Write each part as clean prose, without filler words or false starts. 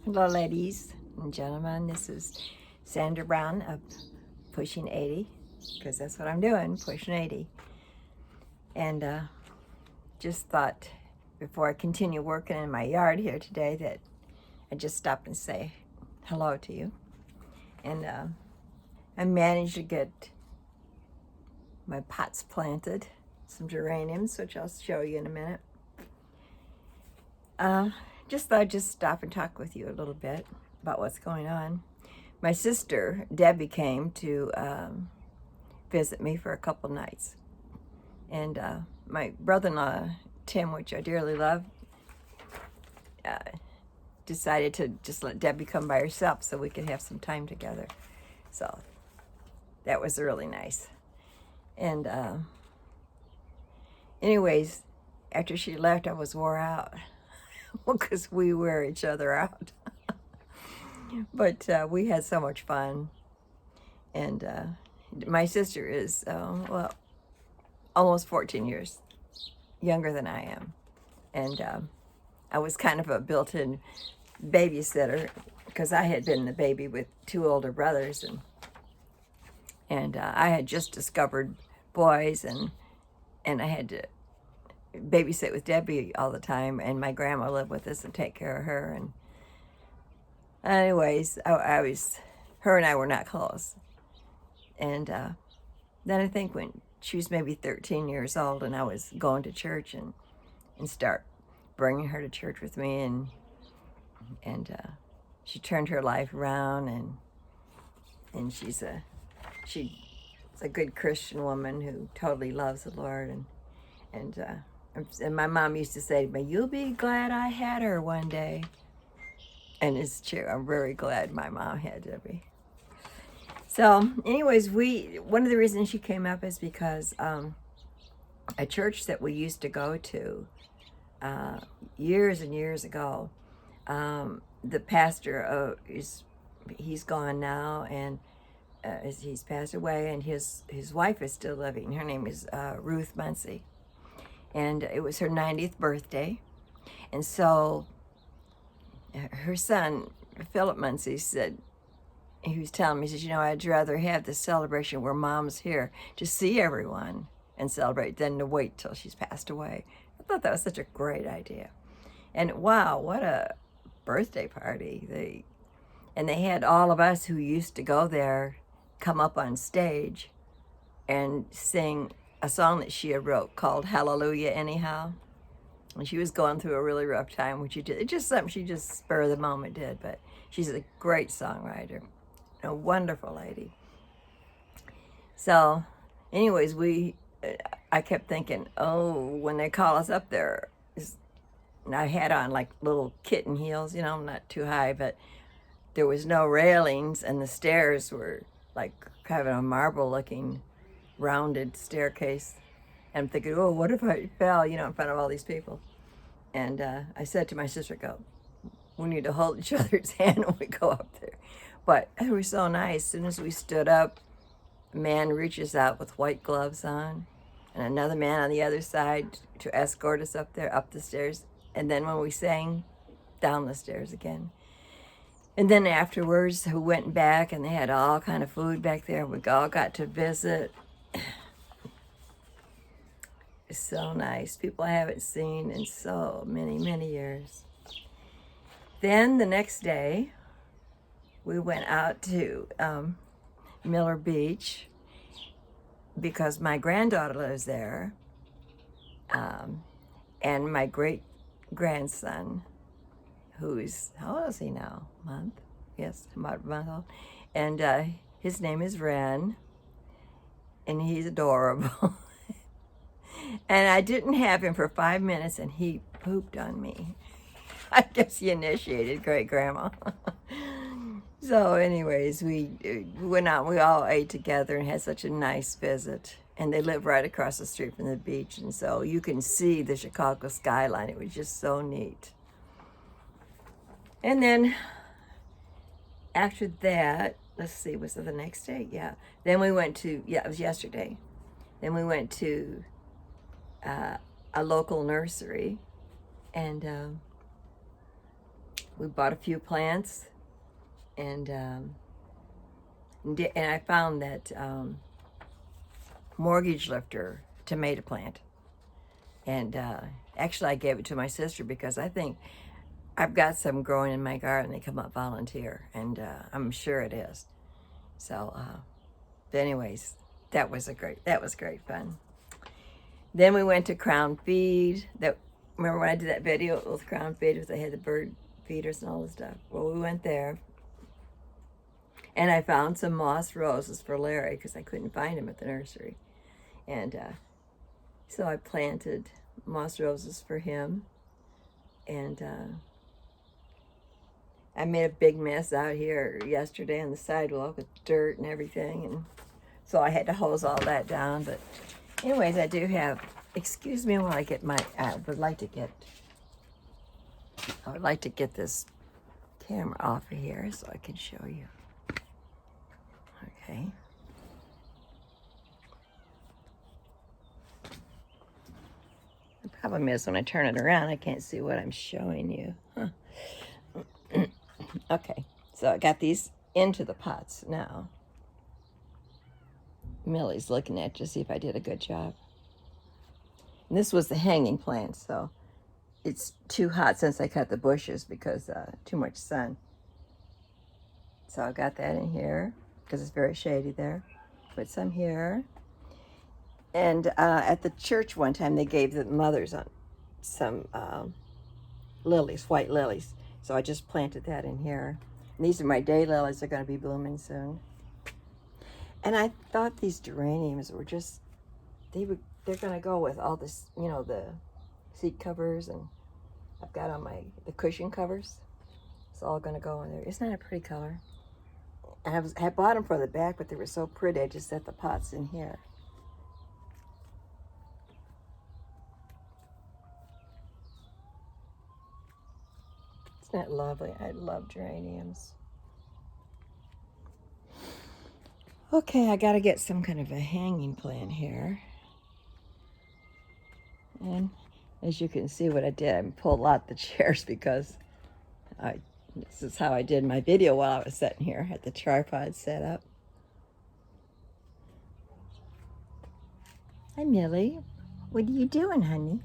Hello, ladies and gentlemen. This is Sandra Brown of Pushing 80, because that's what I'm doing, pushing 80. And just thought before I continue working in my yard here today that I'd just stop and say hello to you. And I managed to get my pots planted, some geraniums, which I'll show you in a minute. Just thought I'd just stop and talk with you a little bit about what's going on. My sister, Debbie, came to visit me for a couple nights. And my brother-in-law, Tim, which I dearly love, decided to just let Debbie come by herself so we could have some time together. So that was really nice. And anyways, after she left, I was wore out because we wear each other out. But we had so much fun. And my sister is, well, almost 14 years younger than I am. And I was kind of a built-in babysitter because I had been the baby with two older brothers. And I had just discovered boys, and I had to babysit with Debbie all the time. And my grandma lived with us and take care of her. And anyways, her and I were not close. And then I think when she was maybe 13 years old and I was going to church and start bringing her to church with me, and she turned her life around, and she's a good Christian woman who totally loves the Lord, and my mom used to say to me, "You'll be glad I had her one day." And it's true. I'm very glad my mom had Debbie. So, anyways, one of the reasons she came up is because a church that we used to go to years and years ago, the pastor he's gone now, and he's passed away, and his wife is still living. Her name is Ruth Muncie, and it was her 90th birthday, and so her son Philip Muncie said, he was telling me, he says, I'd rather have this celebration where Mom's here to see everyone and celebrate than to wait till she's passed away. I thought that was such a great idea. And wow, what a birthday party. They had all of us who used to go there come up on stage and sing a song that she had wrote called Hallelujah Anyhow. And she was going through a really rough time, which she did. It's just something she just spur of the moment did, but she's a great songwriter. A wonderful lady. So anyways, I kept thinking, oh, when they call us up there, and I had on like little kitten heels, not too high, but there was no railings, and the stairs were like kind of a marble looking rounded staircase. And I'm thinking, oh, what if I fell, in front of all these people? And I said to my sister, we need to hold each other's hand when we go up there. But it was so nice. As soon as we stood up, a man reaches out with white gloves on, and another man on the other side to escort us up there, up the stairs. And then when we sang, down the stairs again. And then afterwards, we went back, and they had all kind of food back there. We all got to visit. It's so nice. People I haven't seen in so many, many years. Then the next day, we went out to Miller Beach because my granddaughter lives there, and my great-grandson, who's, how old is he now? Month? Yes, about a month old. And his name is Ren, and he's adorable. And I didn't have him for 5 minutes, and he pooped on me. I guess he initiated great-grandma. So anyways, we went out, we all ate together and had such a nice visit. And they live right across the street from the beach, and so you can see the Chicago skyline. It was just so neat. And then after that, let's see, was it the next day? Yeah. Then we went to, it was yesterday. Then we went to a local nursery, and we bought a few plants, and I found that mortgage lifter tomato plant. And actually, I gave it to my sister because I think I've got some growing in my garden. They come up volunteer, and I'm sure it is. So, but anyways, that was great fun. Then we went to Crown Feed. Remember when I did that video with Crown Feed? They had the bird feeders and all the stuff. Well, we went there, and I found some moss roses for Larry because I couldn't find them at the nursery, and so I planted moss roses for him, and I made a big mess out here yesterday on the sidewalk with dirt and everything, and so I had to hose all that down. But anyways, I do have, excuse me while I get I would like to get this camera off of here so I can show you. Okay. The problem is when I turn it around, I can't see what I'm showing you. Huh. Okay, so I got these into the pots now. Millie's looking at to see if I did a good job. And this was the hanging plant, so it's too hot since I cut the bushes because too much sun. So I got that in here because it's very shady there. Put some here. And at the church one time, they gave the mothers some lilies, white lilies. So I just planted that in here. And these are my daylilies. They're going to be blooming soon. And I thought these geraniums were just, they're going to go with all this, you know, the seat covers, and I've got on the cushion covers. It's all going to go in there. Isn't that a pretty color? And I bought them for the back, but they were so pretty, I just set the pots in here. Isn't that lovely? I love geraniums. Okay, I got to get some kind of a hanging plant here. And as you can see what I did, I pulled out the chairs because this is how I did my video while I was sitting here. I had the tripod set up. Hi, Millie. What are you doing, honey?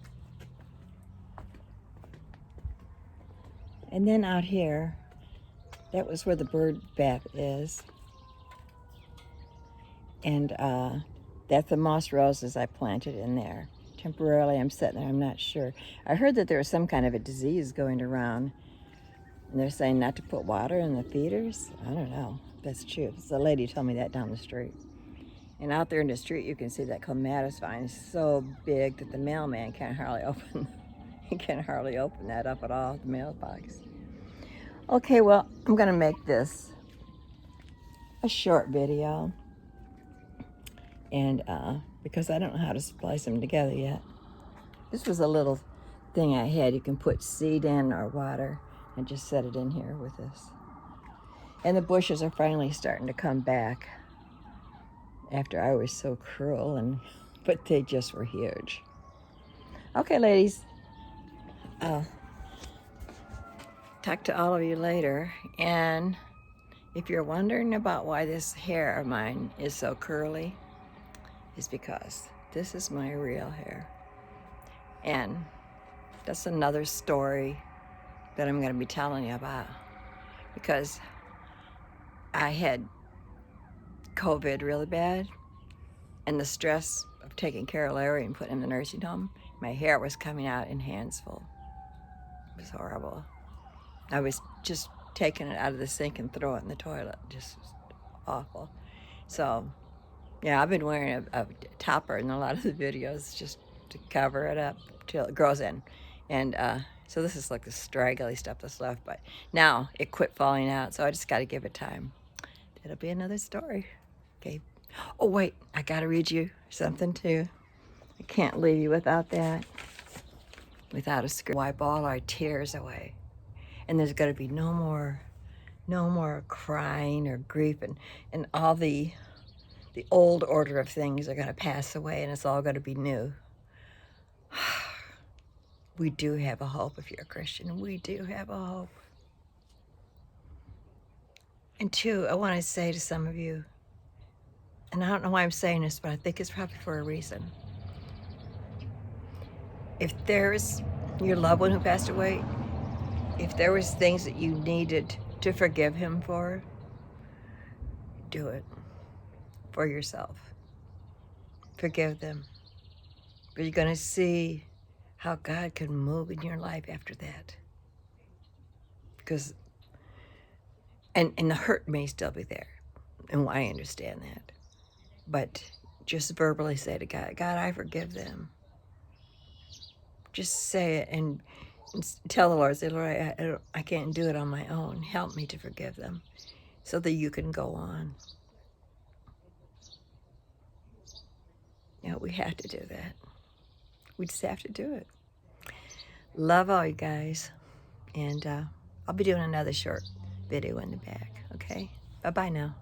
And then out here, that was where the bird bath is. And that's the moss roses I planted in there. Temporarily, I'm sitting there, I'm not sure. I heard that there was some kind of a disease going around, and they're saying not to put water in the feeders. I don't know if that's true. The lady told me that down the street. And out there in the street, you can see that clematis vine is so big that the mailman can't hardly open. He can't hardly open that up at all, the mailbox. Okay, well, I'm gonna make this a short video, and because I don't know how to splice them together yet. This was a little thing I had. You can put seed in or water and just set it in here with this. And the bushes are finally starting to come back after I was so cruel, but they just were huge. Okay, ladies, I'll talk to all of you later. And if you're wondering about why this hair of mine is so curly, it's because this is my real hair. And that's another story that I'm going to be telling you about, because I had COVID really bad, and the stress of taking care of Larry and putting him in the nursing home, my hair was coming out in handsful. It was horrible. I was just taking it out of the sink and throwing it in the toilet. Just awful. So, yeah, I've been wearing a topper in a lot of the videos just to cover it up till it grows in. And so this is like the straggly stuff that's left, but now it quit falling out, so I just got to give it time. It'll be another story. Okay. Oh, wait, I got to read you something too. I can't leave you without that. Without a script. Wipe all our tears away. And there's got to be no more crying or grief, and all the old order of things are going to pass away, and it's all going to be new. We do have a hope if you're a Christian. We do have a hope. And two, I want to say to some of you, and I don't know why I'm saying this, but I think it's probably for a reason. If there's your loved one who passed away, if there was things that you needed to forgive him for, do it for yourself. Forgive them. But you're going to see how God can move in your life after that. Because, and the hurt may still be there. And I understand that. But just verbally say to God, God, I forgive them. Just say it and tell the Lord, say, Lord, I can't do it on my own. Help me to forgive them so that you can go on. You know, we have to do that. We just have to do it. Love all you guys. And I'll be doing another short video in the back. Okay? Bye-bye now.